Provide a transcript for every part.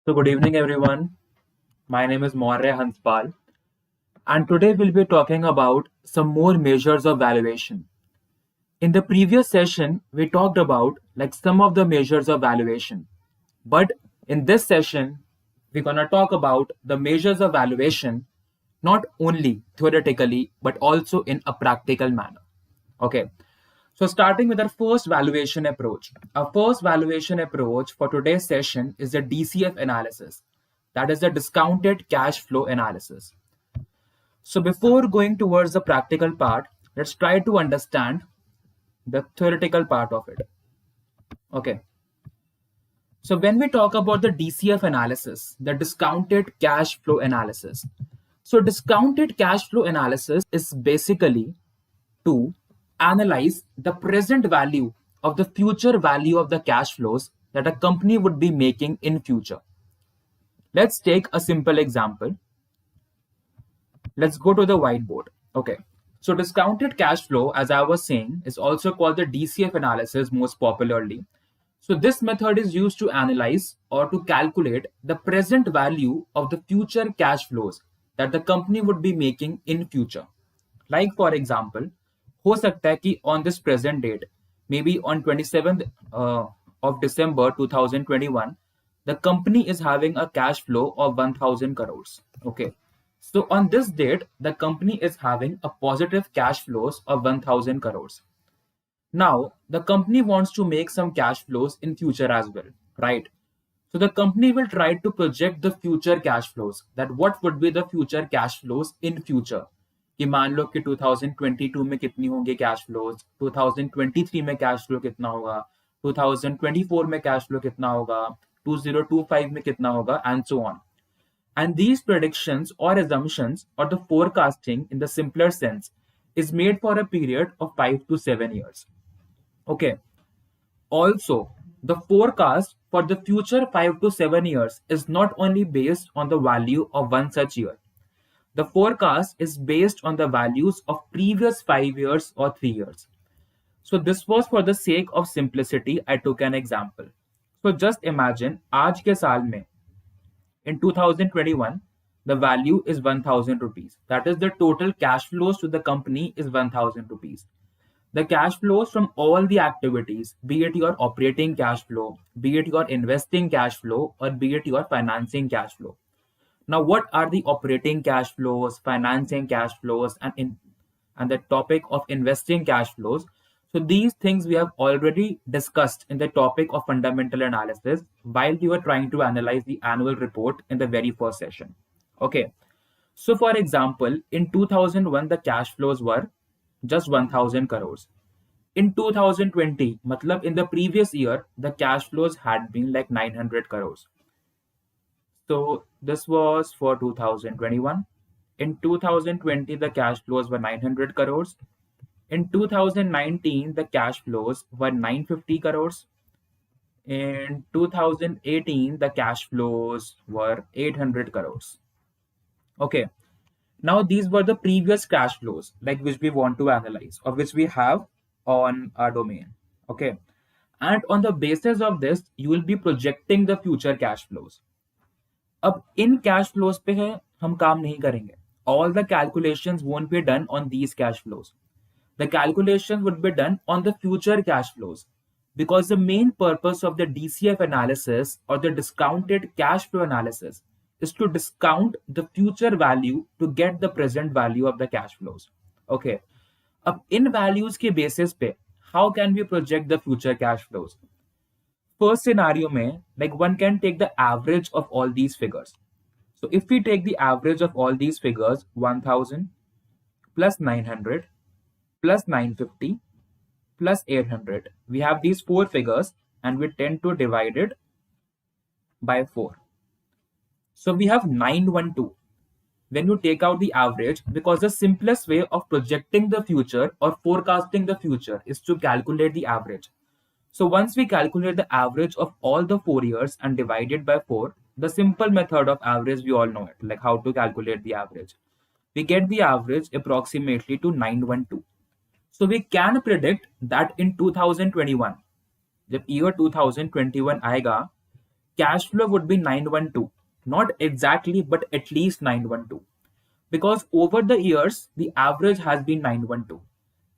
So, good evening, everyone. My name is Maurya Hanspal, and today we'll be talking about some more measures of valuation. In the previous session, we talked about some of the measures of valuation, but in this session, we're gonna talk about the measures of valuation not only theoretically but also in a practical manner. Okay, so starting with our first valuation approach. Our first valuation approach for today's session is the DCF analysis. That is the discounted cash flow analysis. So before going towards the practical part, let's try to understand the theoretical part of it. Okay. So when we talk about the DCF analysis, the discounted cash flow analysis. So discounted cash flow analysis is basically to analyze the present value of the future value of the cash flows that a company would be making in future. Let's take a simple example. Let's go to the whiteboard. Okay. So discounted cash flow, as I was saying, is also called the DCF analysis most popularly. So this method is used to analyze or to calculate the present value of the future cash flows that the company would be making in future. Like for example, हो सकता है कि on this present date, maybe on 27th of December 2021, the company is having a cash flow of 1000 crores. Okay. So on this date, the company is having a positive cash flows of 1000 crores. Now, the company wants to make some cash flows in future as well, right? So the company will try to project the future cash flows, that what would be the future cash flows in future. कि मान लो कि 2022 में कितनी होंगे cash flows, 2023 में cash flow कितना होगा, 2024 में कैश फ्लो कितना होगा, 2025 में कितना होगा, and so on. And these predictions or assumptions or the forecasting in the simpler sense is made for a period of 5 to 7 years. Okay. Also, the forecast for the future 5 to 7 years is not only based on the value of one such year. The forecast is based on the values of previous 5 years or 3 years. So this was for the sake of simplicity, I took an example. So just imagine, आज के साल में, in 2021, the value is 1000 rupees. That is, the total cash flows to the company is 1000 rupees. The cash flows from all the activities, be it your operating cash flow, be it your investing cash flow, or be it your financing cash flow. Now, what are the operating cash flows, financing cash flows, and the topic of investing cash flows? So these things we have already discussed in the topic of fundamental analysis while we were trying to analyze the annual report in the very first session. Okay. So for example, in 2001, the cash flows were just 1000 crores. In 2020, matlab in the previous year, the cash flows had been like 900 crores. So this was for 2021. In 2020, the cash flows were 900 crores. In 2019, the cash flows were 950 crores. In 2018, the cash flows were 800 crores. Okay. Now these were the previous cash flows, like which we want to analyze or which we have on our domain. Okay. And on the basis of this, you will be projecting the future cash flows. अब in cash flows पे है हम काम नहीं करेंगे. All the calculations won't be done on these cash flows. The calculations would be done on the future cash flows, because the main purpose of the DCF analysis or the discounted cash flow analysis is to discount the future value to get the present value of the cash flows. Okay. अब इन values के basis पे how can we project the future cash flows? First scenario mein, like one can take the average of all these figures. So if we take the average of all these figures, 1000 plus 900 plus 950 plus 800, we have these four figures and we tend to divide it by 4. So we have 912 when you take out the average, because the simplest way of projecting the future or forecasting the future is to calculate the average. So once we calculate the average of all the 4 years and divide it by 4, the simple method of average, we all know it, like how to calculate the average. We get the average approximately to 912. So we can predict that in 2021, जब year 2021 आएगा, cash flow would be 912. Not exactly, but at least 912. Because over the years, the average has been 912.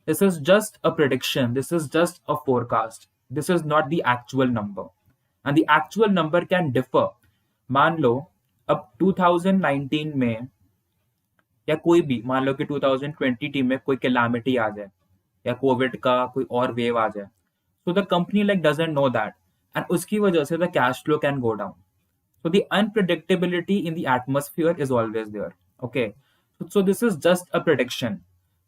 This is just a prediction. This is just a forecast. This is not the actual number. And the actual number can differ. मान लो अब 2019 में या कोई भी मान लो कि 2020 में कोई कैलामिटी आ जाए या कोविड का कोई और वेव आ जाए, so the company like doesn't know that, and उसकी वजह से the cash flow can go down. So the unpredictability in the atmosphere is always there. Okay, so this is just a prediction,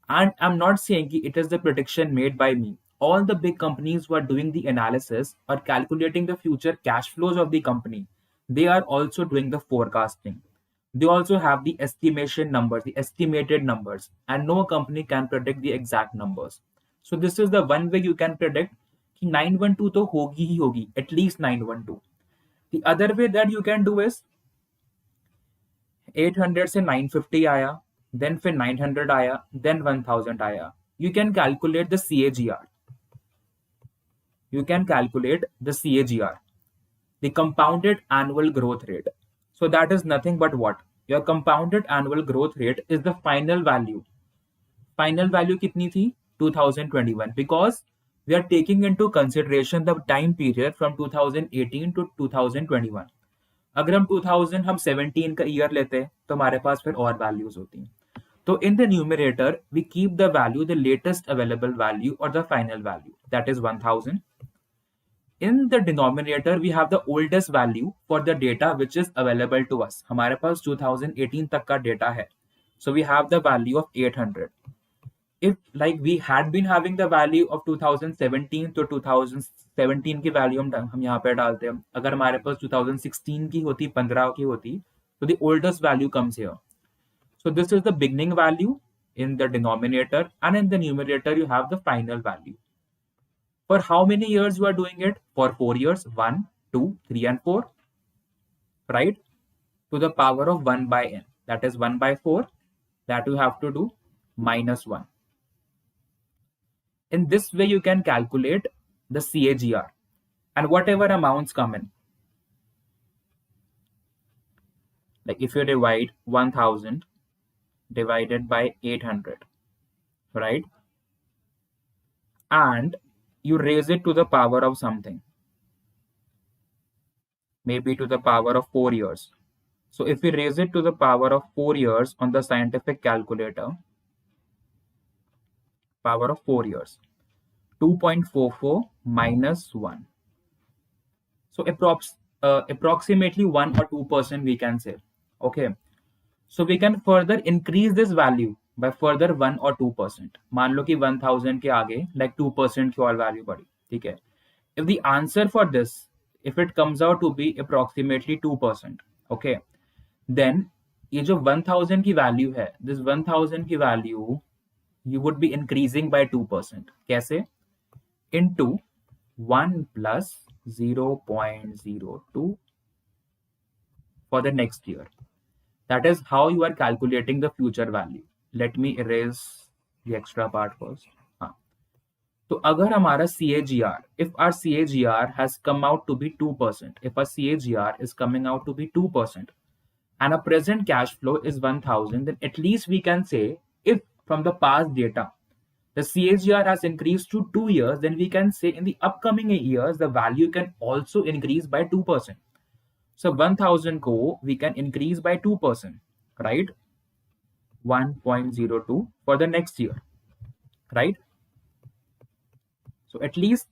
and I'm not saying it is the prediction made by me. All the big companies who are doing the analysis or calculating the future cash flows of the company, they are also doing the forecasting. They also have the estimation numbers, the estimated numbers, and no company can predict the exact numbers. So this is the one way you can predict कि 912 तो होगी ही होगी, at least 912. The other way that you can do is 800 से 950 आया, then फिर 900 आया, then 1000 आया. You can calculate the CAGR. You can calculate the CAGR, the compounded annual growth rate. So that is nothing but what? Your compounded annual growth rate is the final value. Final value कितनी थी? 2021. Because we are taking into consideration the time period from 2018 to 2021. अगर हम 2017 का year लेते हैं तो हमारे पास फिर और वैल्यूज होती हैं. तो in the numerator we keep the value, the latest available value or the final value, that is 1000. In the denominator we have the oldest value for the data which is available to us. हमारे पास 2018 तक का data है, so we have the value of 800. If like we had been having the value of 2017 तो 2017 की value हम यहाँ पे डालते हैं. अगर हमारे पास 2016 की होती, 15 की होती, तो the oldest value comes here. So this is the beginning value in the denominator, and in the numerator you have the final value. For how many years you are doing it? For 4 years, 1, 2, 3 and 4, right? To the power of 1 by n, that is 1 by 4, that you have to do minus 1. In this way you can calculate the CAGR and whatever amounts come in. Like if you divide 1000 divided by 800, right? And you raise it to the power of something, maybe to the power of 4 years. So if we raise it to the power of 4 years on the scientific calculator, power of 4 years, 2.44 minus 1. So approximately 1 or 2% we can say. Okay. So we can further increase this value by further 1 or 2%. मान लो कि 1000 के आगे like 2% की और value बढ़ी, ठीक है. If the answer for this, if it comes out to be approximately 2%, okay, then ये जो 1000 की value है, this 1000 की value you would be increasing by 2%. कैसे? Into 1 plus 0.02 for the next year. That is how you are calculating the future value. Let me erase the extra part first. तो अगर हमारा CAGR, if our CAGR has come out to be 2%, if our CAGR is coming out to be 2%, and our present cash flow is 1000, then at least we can say if from the past data the CAGR has increased to 2 years, then we can say in the upcoming years the value can also increase by 2%. So 1000 ko we can increase by 2%, right? 1.02 for the next year, right? So at least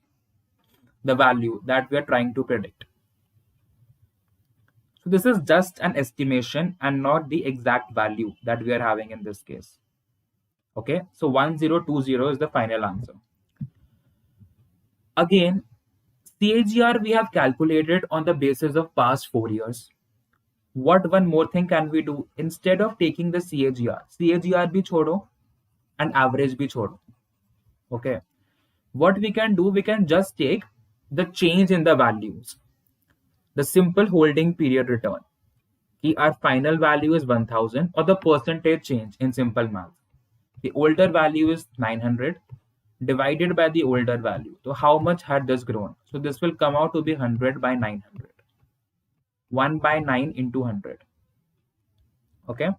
the value that we are trying to predict. So this is just an estimation and not the exact value that we are having in this case. Okay, so 1020 is the final answer. Again, CAGR we have calculated on the basis of past 4 years. What one more thing can we do? Instead of taking the CAGR bhi chodo and average bhi chodo. Okay, what we can do, we can just take the change in the values, the simple holding period return. Our final value is 1000 or the percentage change in simple math. The older value is 900 divided by the older value. So how much had this grown? So this will come out to be 100 by 900. 1 by 9 into 100. Okay.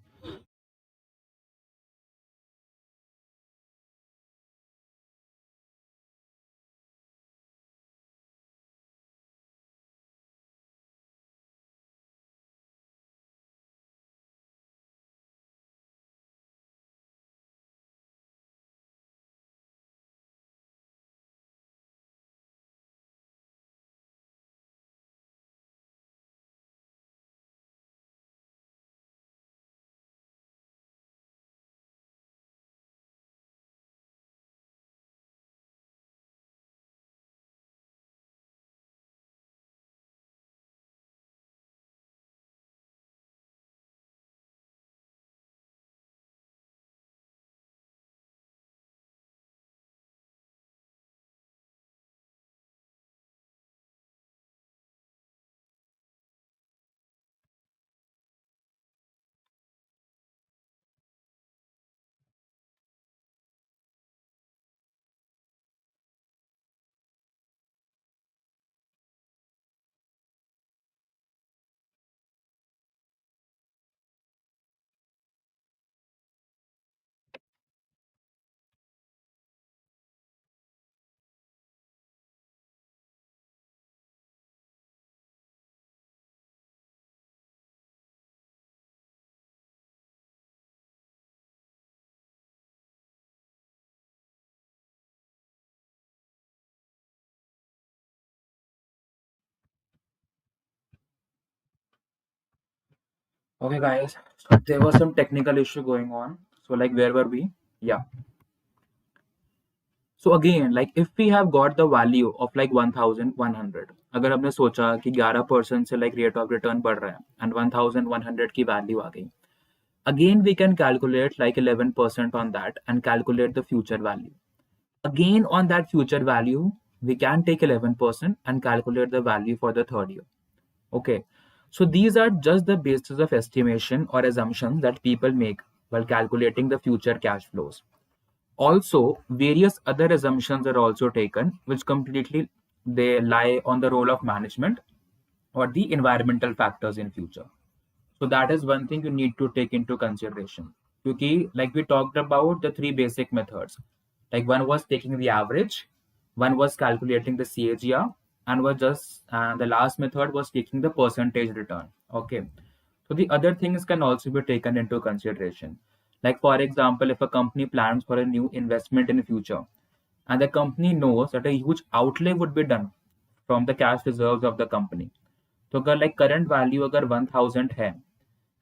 Okay, guys. So there was some technical issue going on. So, like, where were we? Yeah. So again, like if we have got the value of like 1100, अगर हमने सोचा कि 11% से like rate of return बढ़ रहा है and 1100 की value आ गई, again we can calculate like 11% on that and calculate the future value. Again on that future value, we can take 11% and calculate the value for the third year. Okay. So these are just the basis of estimation or assumptions that people make while calculating the future cash flows. Also, various other assumptions are also taken, which completely they lie on the role of management or the environmental factors in future. So that is one thing you need to take into consideration. Because like we talked about the three basic methods, like one was taking the average, one was calculating the CAGR, and was just the last method was taking the percentage return. Okay. So the other things can also be taken into consideration. Like for example, if a company plans for a new investment in the future, and the company knows that a huge outlay would be done from the cash reserves of the company. तो अगर like current value अगर 1000 है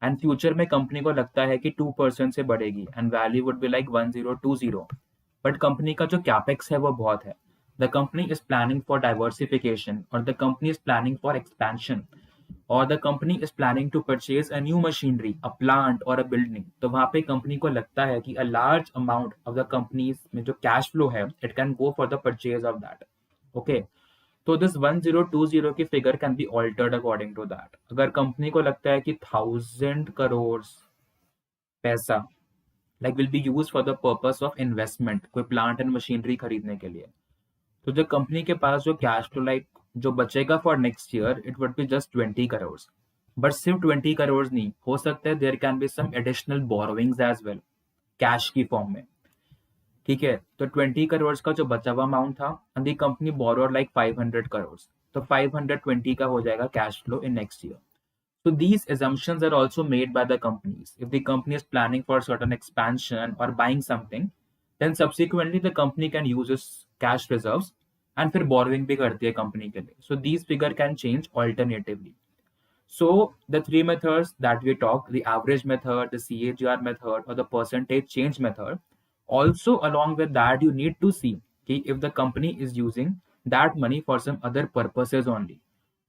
and future में company को लगता है कि 2% से बढ़ेगी and value would be like 1020, but company का जो कैपेक्स है वो बहुत है, the company is planning for diversification और the company is planning for expansion और the company is planning to purchase a new machinery, a plant और a building, तो वहां पे कंपनी को लगता है कि a large amount of the companies में जो कैश फ्लो है it can go for the purchase of that. Okay. तो दिस 1020 की figure can be altered according to that. अगर कंपनी को लगता है कि 1000 करोड़ पैसा like will be use for the purpose of investment, कोई प्लांट एंड मशीनरी खरीदने के लिए, तो जो कंपनी के पास जो कैश फ्लो लाइक जो बचेगा for next year it would be just 20 crore. But सिर्फ 20 करोड़ नहीं हो सकता है, there can be some additional borrowings as well cash की फॉर्म में. ठीक है. तो 20 करोड़ का जो बचा हुआ अमाउंट था and the company borrowed like 500 crore, तो 520 का हो जाएगा cash flow in next year. So these assumptions are also made by the companies. If the company is planning for certain expansion or buying something, then subsequently the company can use its cash reserves and फिर borrowing भी करती है company के लिए. So these figure can change alternatively. So the three methods that we talk, the average method, the CAGR method, or the percentage change method. Also, along with that, you need to see if the company is using that money for some other purposes only,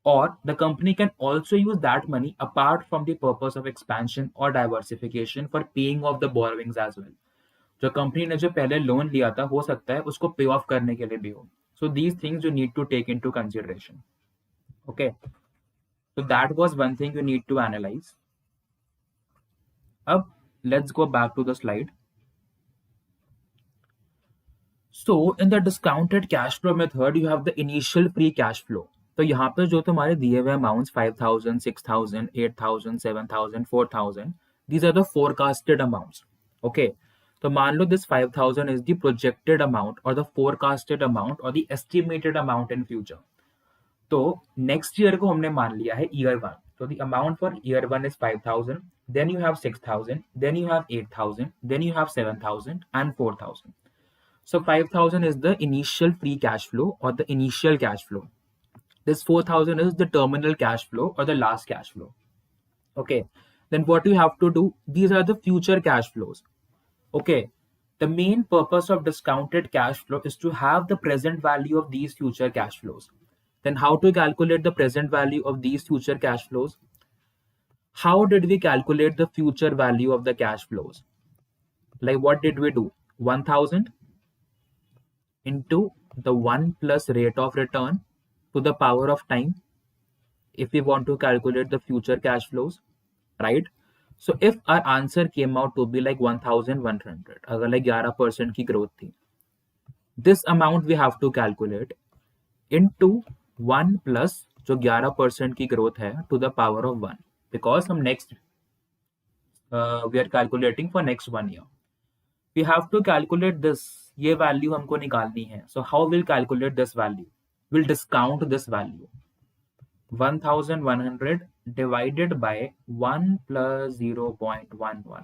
or the company can also use that money apart from the purpose of expansion or diversification for paying off the borrowings as well. जो company ने जो पहले loan लिया था हो सकता है उसको पे ऑफ करने के लिए भी हो. So these things you need to take into consideration. Okay. So that was one thing you need to analyze. Up, let's go back to the slide. So in the discounted cash flow method, you have the initial free cash flow. तो यहाँ पे जो तुम्हारे दिए हुए amounts 5,000, 6,000, 8,000, 7,000, 4,000, these are the forecasted amounts. Okay, तो मान लो this 5,000 is the projected amount or the forecasted amount or the estimated amount in future. तो नेक्स्ट ईयर को हमने मान लिया है ईयर वन, तो the amount for year one is 5,000, then you have 6,000, then you have 8,000, then you have 7,000 and 4,000. So 5,000 is the initial free cash flow or the initial cash flow. This 4,000 is the terminal cash flow or the last cash flow. Okay. Then what you have to do, these are the future cash flows. Okay. The main purpose of discounted cash flow is to have the present value of these future cash flows. Then how to calculate the present value of these future cash flows? How did we calculate the future value of the cash flows? Like what did we do? 1,000 into the 1 plus rate of return to the power of time if we want to calculate the future cash flows, right? So if our answer came out to be like 1,100, अगर like 11% की growth थी, this amount we have to calculate into 1 plus जो 11% की growth है to the power of 1, because हम next we are calculating for next 1 year. We have to calculate this, ये value हमको निकालनी है. So how we'll calculate this value? We'll discount this value. 1,100 divided by 1 plus 0.11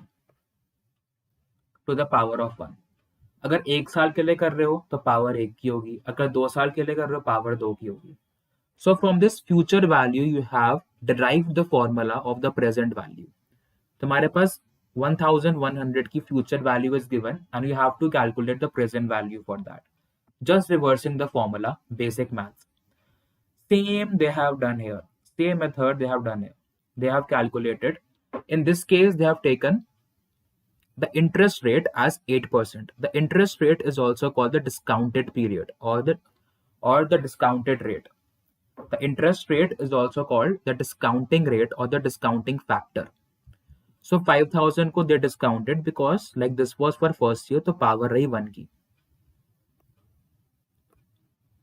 to the power of 1. अगर 1 साल के लिए कर रहे हो तो पावर 1 की होगी, अगर 2 साल के लिए कर रहे हो पावर 2 की होगी. So from this future value you have derived the formula of the present value. तुम्हारे पास 1,100 की future value is given and you have to calculate the present value for that. Just reversing the formula, basic maths. Same they have done here. Same method they have done here. They have calculated. In this case, they have taken the interest rate as 8%. The interest rate is also called the discounted period or the discounted rate. The interest rate is also called the discounting rate or the discounting factor. So 5,000 को they discounted because like this was for first year, तो power रही 1 की.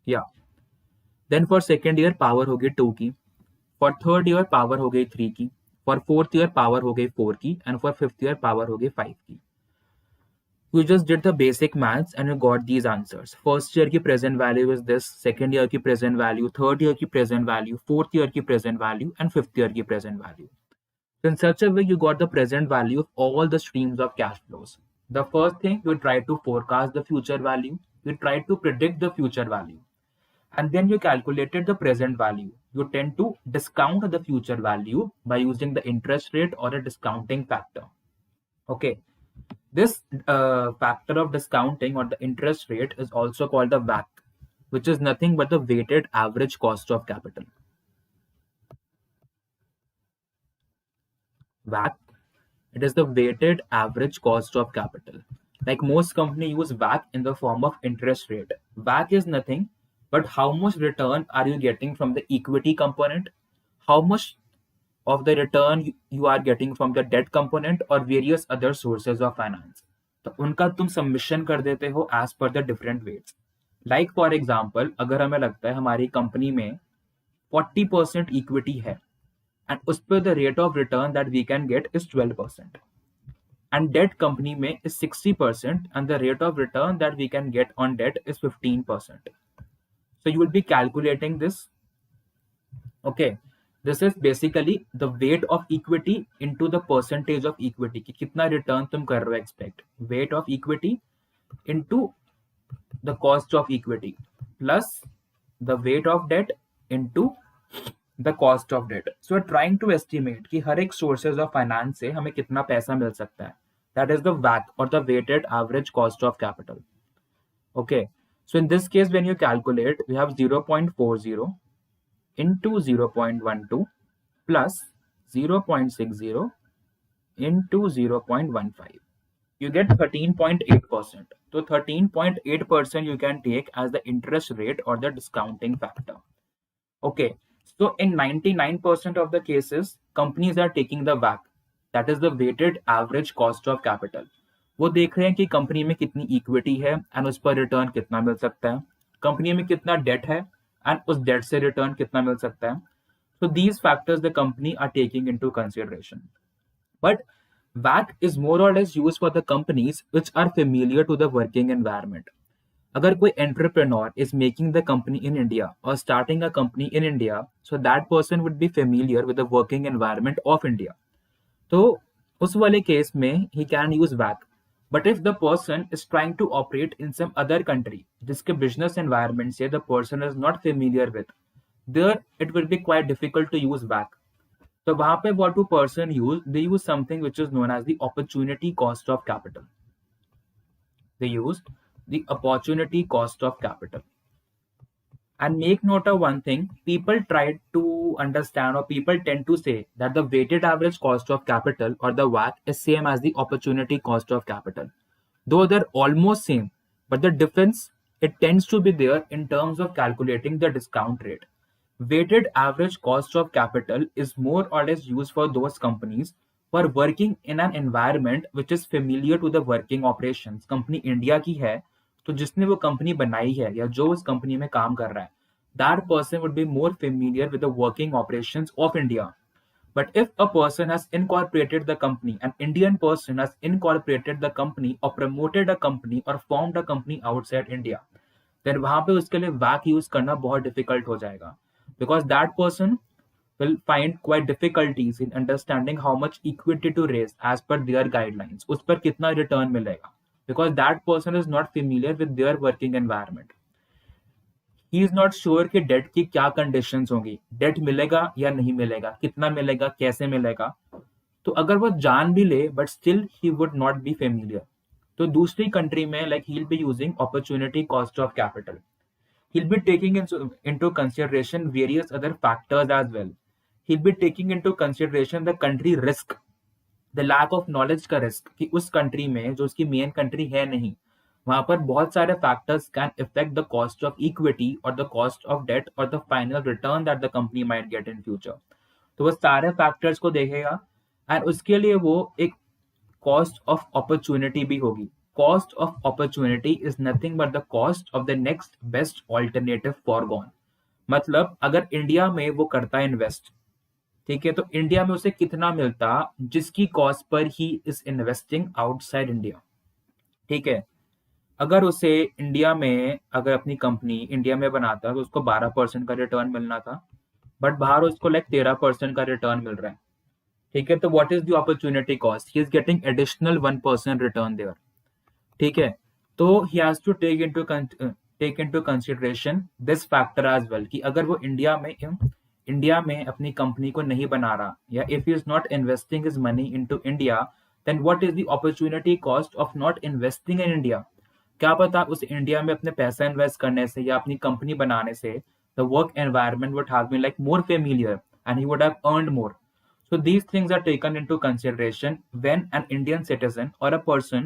Yeah. Then for second year power हो गई 2 की. For third year power हो गई 3 की. For fourth year power हो गई 4 की. And for fifth year power हो गई 5 की. You just did the basic maths and you got these answers. First year की present value is this. Second year की present value. Third year की present value. Fourth year की present value. And fifth year की present value. So in such a way, you got the present value of all the streams of cash flows. The first thing, you try to forecast the future value. You try to predict the future value. And then you calculated the present value. You tend to discount the future value by using the interest rate or a discounting factor. Okay. This factor of discounting or the interest rate is also called the WACC, which is nothing but the weighted average cost of capital. WACC, it is the weighted average cost of capital. Like most companies use WACC in the form of interest rate. WACC is nothing but how much return are you getting from the equity component, how much of the return you are getting from the debt component or various other sources of finance. तो उनका तुम submission कर देते हो as per the different weights. Like for example, अगर हमें लगता है हमारी कंपनी में 40% इक्विटी है and उस पर the rate of return that we can get is 12%. And debt company में is 60% and the rate of return that we can get on debt is 15%. So you will be calculating this. Okay, this is basically the weight of equity into the percentage of equity कि कितना return तुम कर रहे हो expect. Weight of equity into the cost of equity plus the weight of debt into the cost of debt. So we're trying to estimate कि हर एक sources of finance से हमें कितना पैसा मिल सकता है. That is the WACC or the weighted average cost of capital. Okay. So in this case, when you calculate, we have 0.40 into 0.12 plus 0.60 into 0.15. You get 13.8%. So 13.8% you can take as the interest rate or the discounting factor. Okay. So in 99% of the cases, companies are taking the WACC. That is the weighted average cost of capital. वो देख रहे हैं कि company में कितनी equity है and उस पर रिटर्न कितना मिल सकता है, कंपनी में कितना डेट है एंड उस डेट से रिटर्न कितना मिल सकता है. So these factors the company are taking into consideration. But WACC is more or less used for the companies which are familiar to the working environment. अगर कोई entrepreneur is making the company in India or starting a company in India, so that person would be familiar with the working environment of India. तो उस वाले case में he can use WACC. But if the person is trying to operate in some other country, जिसके business environment से the person is not familiar with, there it will be quite difficult to use WACC. So वहाँ पे what do person use? They use something which is known as the opportunity cost of capital. They use the opportunity cost of capital. And make note of one thing, people try to understand or people tend to say that the weighted average cost of capital or the WACC is same as the opportunity cost of capital. Though they're almost same, but the difference, it tends to be there in terms of calculating the discount rate. Weighted average cost of capital is more or less used for those companies who are working in an environment which is familiar to the working operations. Company India की है, तो जिसने वो company बनाई है या जो उस कंपनी में काम कर रहा है, that person would be more familiar with the working operations of India. But if a person has incorporated the company, an Indian person has incorporated the company or promoted a company or formed a company outside India, then वहां पे उसके लिए WACC use करना बहुत difficult हो जाएगा, because that person will find quite difficulties in understanding how much equity to raise as per their guidelines. उस पर कितना रिटर्न मिलेगा, because that person is not familiar with their working environment. He is not sure कि date की क्या conditions होंगी, date मिलेगा या नहीं मिलेगा, कितना मिलेगा, कैसे मिलेगा. तो अगर वो जान भी ले but still he would not be familiar. तो दूसरी कंट्री में like he will be using opportunity cost of capital. He'll be taking into consideration various other factors as well. He'll be taking into consideration the country risk, the lack of knowledge का risk कि उस country में जो उसकी main country है नहीं, वहां पर बहुत सारे factors can affect the cost of equity or the cost of debt or the final return that the company might get in future. तो वो सारे factors को देखेगा and उसके लिए वो एक cost of opportunity भी होगी. Cost of opportunity is nothing but the cost of the next best alternative foregone. मतलब अगर इंडिया में वो करता है इन्वेस्ट, ठीक है, तो इंडिया में उसे कितना मिलता जिसकी cost per he is investing outside India. ठीक है, अगर उसे इंडिया में अगर अपनी कंपनी इंडिया में बनाता तो उसको 12% का रिटर्न मिलना था, बट बाहर उसको लाइक 13% का रिटर्न मिल रहा है. ठीक है, तो what is the opportunity cost? He is getting additional 1% return there. ठीक है, तो he has to take into consideration this factor as well कि अगर वो इंडिया में अपनी कंपनी को नहीं बना रहा या if he is not investing his money into India, then what is the opportunity cost of not investing in India. क्या पता उस इंडिया में अपने पैसा इन्वेस्ट करने से या अपनी कंपनी बनाने से the work environment would have been like more familiar and he would have earned more. So these things are taken into consideration when an Indian citizen or a person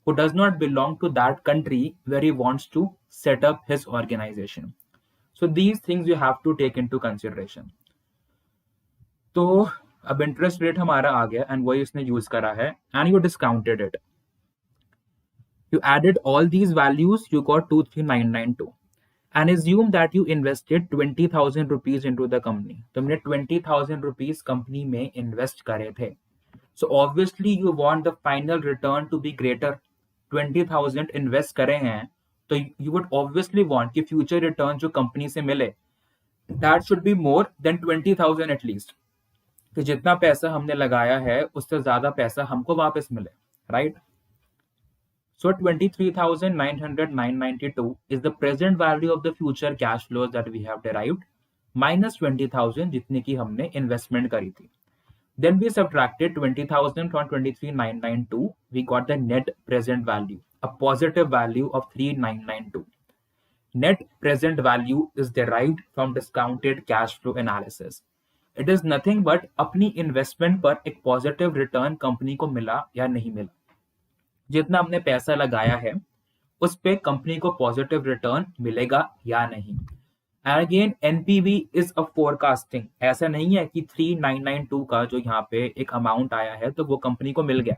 who does not belong to that country where he wants to set up his organization. So these things you have to take into consideration. तो अब interest rate हमारा आ गया and वही उसने use करा है and you discounted it. You added all these values, you got 23992 and assume that you invested 20,000 rupees into the company. तुमने 20,000 rupees company में इन्वेस्ट करे थे. So obviously you want the final return to be greater. 20,000 invest करे हैं तो you would obviously want कि future return जो company से मिले that should be more than 20,000 at least. कि जितना पैसा हमने लगाया है उससे ज्यादा पैसा हमको वापस मिले, right? So 23,992 is the present value of the future cash flows that we have derived minus 20,000 जितने की हमने investment करी थी. Then we subtracted 20,000 from 23,992. We got the net present value, a positive value of 3,992. Net present value is derived from discounted cash flow analysis. It is nothing but अपनी investment पर एक positive return company को मिला या नहीं मिला. जितना हमने पैसा लगाया है उस पे कंपनी को पॉजिटिव रिटर्न मिलेगा या नहीं. And again NPV is a forecasting. ऐसा नहीं है कि 3992 का जो यहाँ पे एक अमाउंट आया है तो वो कंपनी को मिल गया.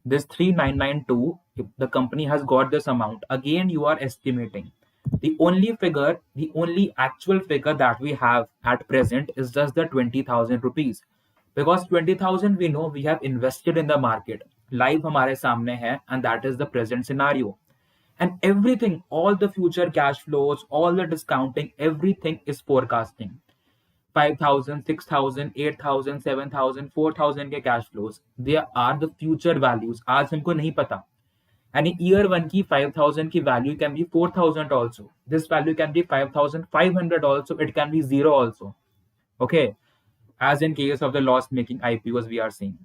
This 3992 the company has got this amount, again you are estimating. The only actual figure that we have at present is just the 20,000 rupees. Because 20,000 we know we have invested in the market. Live हमारे सामने है, and that is the present scenario. And everything, all the future cash flows, all the discounting, everything is forecasting. 5,000, 6,000, 8,000, 7,000, 4,000 के cash flows. They are the future values. आज हमको नहीं पता. And in year 1 की 5,000 की value can be 4,000 also. This value can be 5,500 also. It can be 0 also. Okay. As in case of the loss making IPOs we are seeing.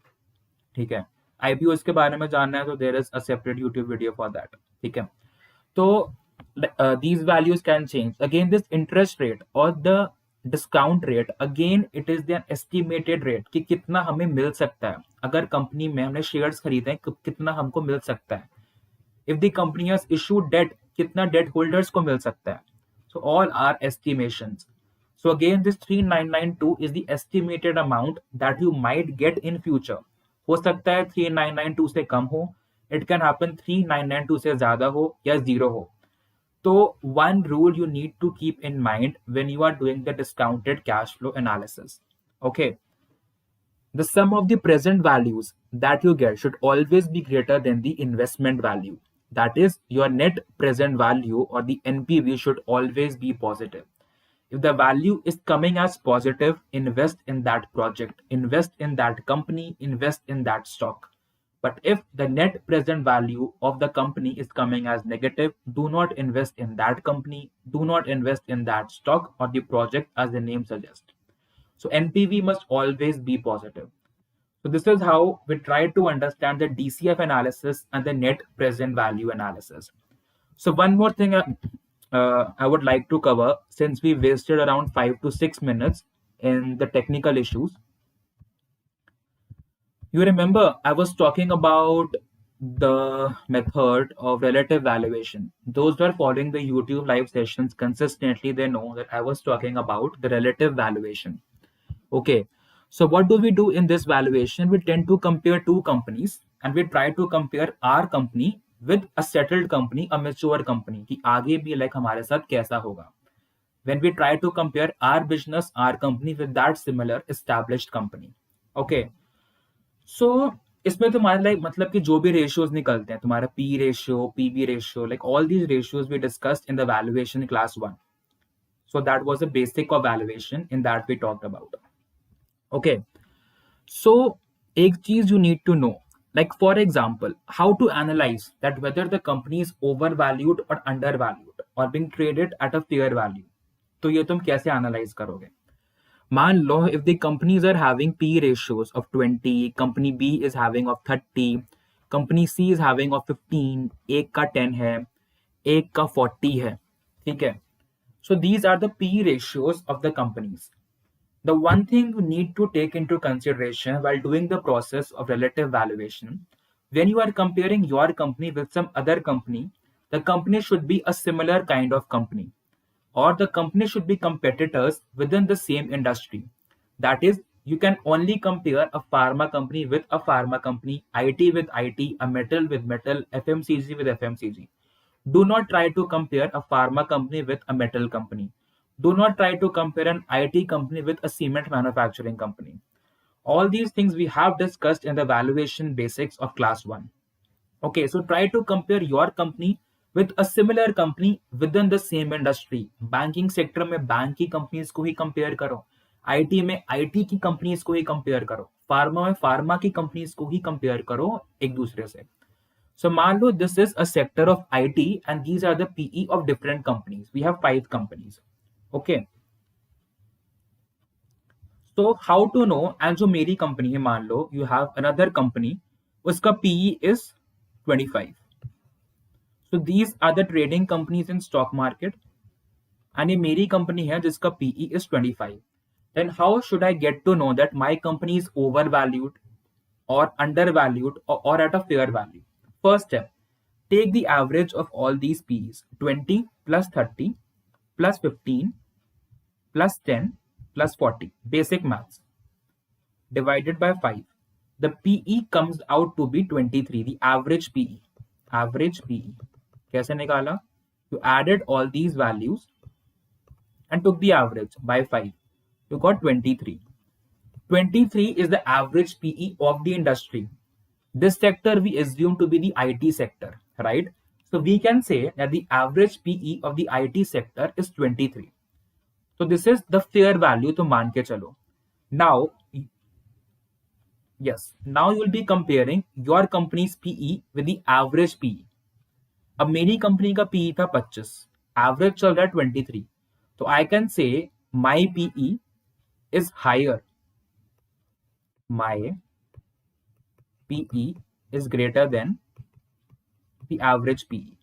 ठीक है. IPOs के बारे में जानना है तो there is a separate YouTube video for that. ठीक है. तो these values can change. Again, this interest rate or the discount rate, again it is the estimated rate कि कितना हमें मिल सकता है. अगर कंपनी में हमने शेयर्स खरीदे हैं कितना हमको मिल सकता है. If the company has issued debt, कितना debt holders को मिल सकता है. So all are estimations. So again, this 3992 is the estimated amount that you might get in future. हो सकता है 3992 से कम हो. It can happen 3992 से ज़्यादा हो या 0 हो. So one rule you need to keep in mind when you are doing the discounted cash flow analysis. Okay. The sum of the present values that you get should always be greater than the investment value. That is, your net present value or the NPV should always be positive. If the value is coming as positive, invest in that project, invest in that company, invest in that stock. But if the net present value of the company is coming as negative, do not invest in that company, do not invest in that stock or the project as the name suggests. So NPV must always be positive. So this is how we try to understand the DCF analysis and the net present value analysis. So one more thing I would like to cover, since we wasted around 5 to 6 minutes in the technical issues. You remember I was talking about the method of relative valuation. Those who are following the YouTube live sessions consistently, they know that I was talking about the relative valuation. Okay. So what do we do in this valuation? We tend to compare two companies and we try to compare our company with a settled company, a mature company, कि आगे भी like हमारे साथ कैसा होगा. When we try to compare our business, our company with that similar established company. Okay. So इसमें तुम्हारे like मतलब कि जो भी ratios निकलते हैं, तुम्हारा P ratio, PB ratio, like all these ratios we discussed in the valuation class 1. So that was the basic of valuation in that we talked about. Okay, so एक चीज you need to know, like for example, how to analyze that whether the company is overvalued or undervalued or being traded at a fair value. तो ये तुम कैसे analyze करोगे? मान लो if the companies are having P ratios of 20, company B is having of 30, company C is having of 15, एक का 10 है, एक का 40 है, ठीक है? So these are the P ratios of the companies. The one thing you need to take into consideration while doing the process of relative valuation, when you are comparing your company with some other company, the company should be a similar kind of company, or the company should be competitors within the same industry. That is, you can only compare a pharma company with a pharma company, IT with IT, a metal with metal, FMCG with FMCG. Do not try to compare a pharma company with a metal company. Do not try to compare an IT company with a cement manufacturing company. All these things we have discussed in the valuation basics of class 1. Okay, so try to compare your company with a similar company within the same industry. Banking sector में bank की companies को ही compare करो. IT में IT की companies को ही compare करो. Pharma में pharma की companies को ही compare करो एक दूसरे से. So मान लो this is a sector of IT and these are the PE of different companies. We have 5 companies. Okay. So how to know, and जो मेरी company है मान लो you have another company, उसका PE is 25. So these are the trading companies in stock market and ये मेरी company है जिसका PE is 25. Then how should I get to know that my company is overvalued or undervalued or at a fair value? First step, take the average of all these PEs, 20 plus 30 plus 15 plus 10 plus 40, basic maths, divided by 5. The PE comes out to be 23, the average PE. Average PE. कैसे निकाला? You added all these values and took the average by 5. You got 23. 23 is the average PE of the industry. This sector we assume to be the IT sector, right? So we can say that the average PE of the IT sector is 23. So this is the fair value to मान के चलो. Now, yes, now you will be comparing your company's PE with the average PE. अब मेरी company का PE था 25, average चल रहा है 23. तो I can say my PE is higher. My PE is greater than the average PE.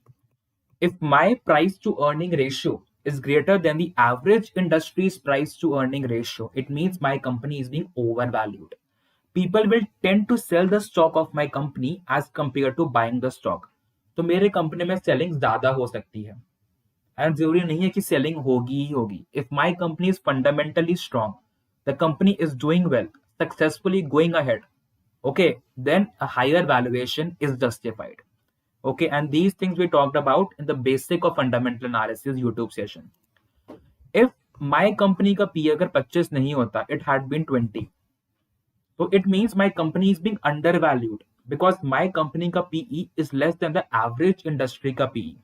If my price to earning ratio is greater than the average industry's price to earning ratio, it means my company is being overvalued. People will tend to sell the stock of my company as compared to buying the stock. तो मेरे company में selling ज्यादा हो सकती है and जरूरी नहीं है कि सेलिंग होगी ही होगी. If my company is fundamentally strong, the company is doing well, successfully going ahead, okay, then a higher valuation is justified. Okay, and these things we talked about in the basic of fundamental analysis YouTube session. If my company का P अगर 25 नहीं होता, it had been 20. So it means my company is being undervalued because my company का PE is less than the average industry का PE.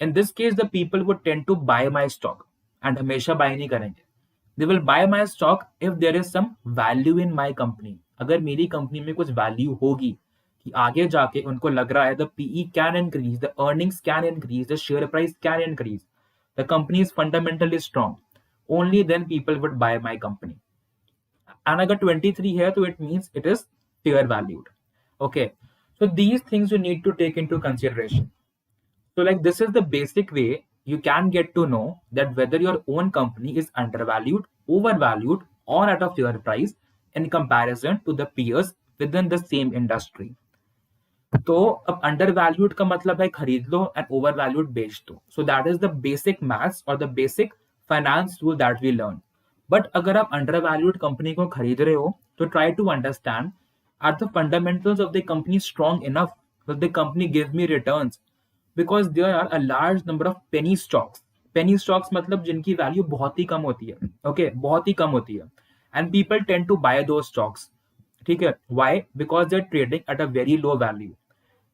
In this case, the people would tend to buy my stock and हमेशा buy नहीं करेंगे. They will buy my stock if there is some value in my company. अगर मेरी company में कुछ value होगी कि आगे जाके उनको लग रहा है the PE can increase, the earnings can increase, the share price can increase, the company is fundamentally strong, only then people would buy my company. And अगर 23 है तो it means it is fair valued. Okay, so these things you need to take into consideration. So like this is the basic way you can get to know that whether your own company is undervalued, overvalued, or at a fair price in comparison to the peers within the same industry. तो अब undervalued का मतलब है खरीद लो and overvalued बेच दो. So that is the basic maths or the basic finance rule that we learn. But अगर आप undervalued company को खरीद रहे हो तो try to understand, are the fundamentals of the company strong enough? Will the company give me returns? Because there are a large number of penny stocks. Penny stocks मतलब जिनकी value बहुत ही कम होती है. Okay, बहुत ही कम होती है. And people tend to buy those stocks. ठीक है. Why? Because they're trading at a very low value.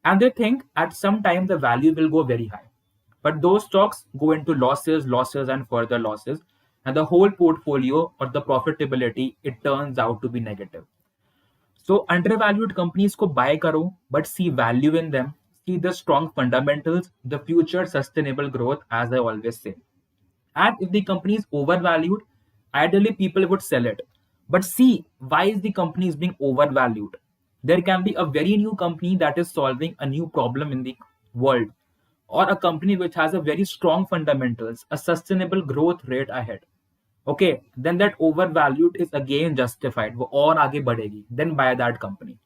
And they think at some time the value will go very high. But those stocks go into losses and further losses. And the whole portfolio or the profitability, it turns out to be negative. So undervalued companies को buy करो, but see value in them. See the strong fundamentals, the future sustainable growth, as I always say. And if the company is overvalued, ideally people would sell it. But see, why is the company is being overvalued? There can be a very new company that is solving a new problem in the world, or a company which has a very strong fundamentals, a sustainable growth rate ahead. Okay, then that overvalued is again justified. वो और आगे बढ़ेगी. Then buy that company.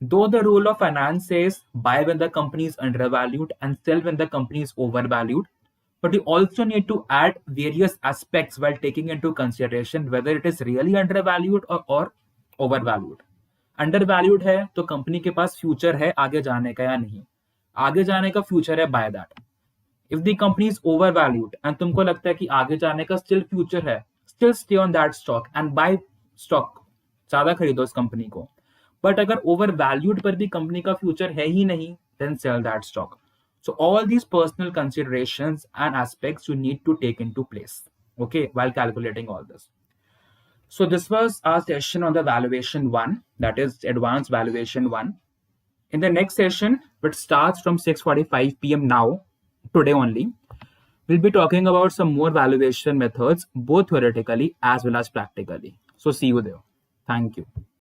Though the rule of finance says buy when the company is undervalued and sell when the company is overvalued, but you also need to add various aspects while taking into consideration whether it is really undervalued or overvalued. Undervalued है तो company के पास future है आगे जाने का या नहीं. आगे जाने का फ्यूचर है, by that. If the company is overvalued and तुमको लगता है कि आगे जाने का still फ्यूचर है, still stay on that stock and buy stock. ज्यादा खरीदो उस कंपनी को. बट अगर ओवर वैल्यूड पर भी कंपनी का फ्यूचर है ही नहीं, then sell that stock. So all these personal considerations and aspects you need to take into place, okay, while calculating all this. So this was our session on the valuation 1, that is advanced valuation 1. In the next session, which starts from 6:45 p.m. now, today only, we'll be talking about some more valuation methods, both theoretically as well as practically. So see you there. Thank you.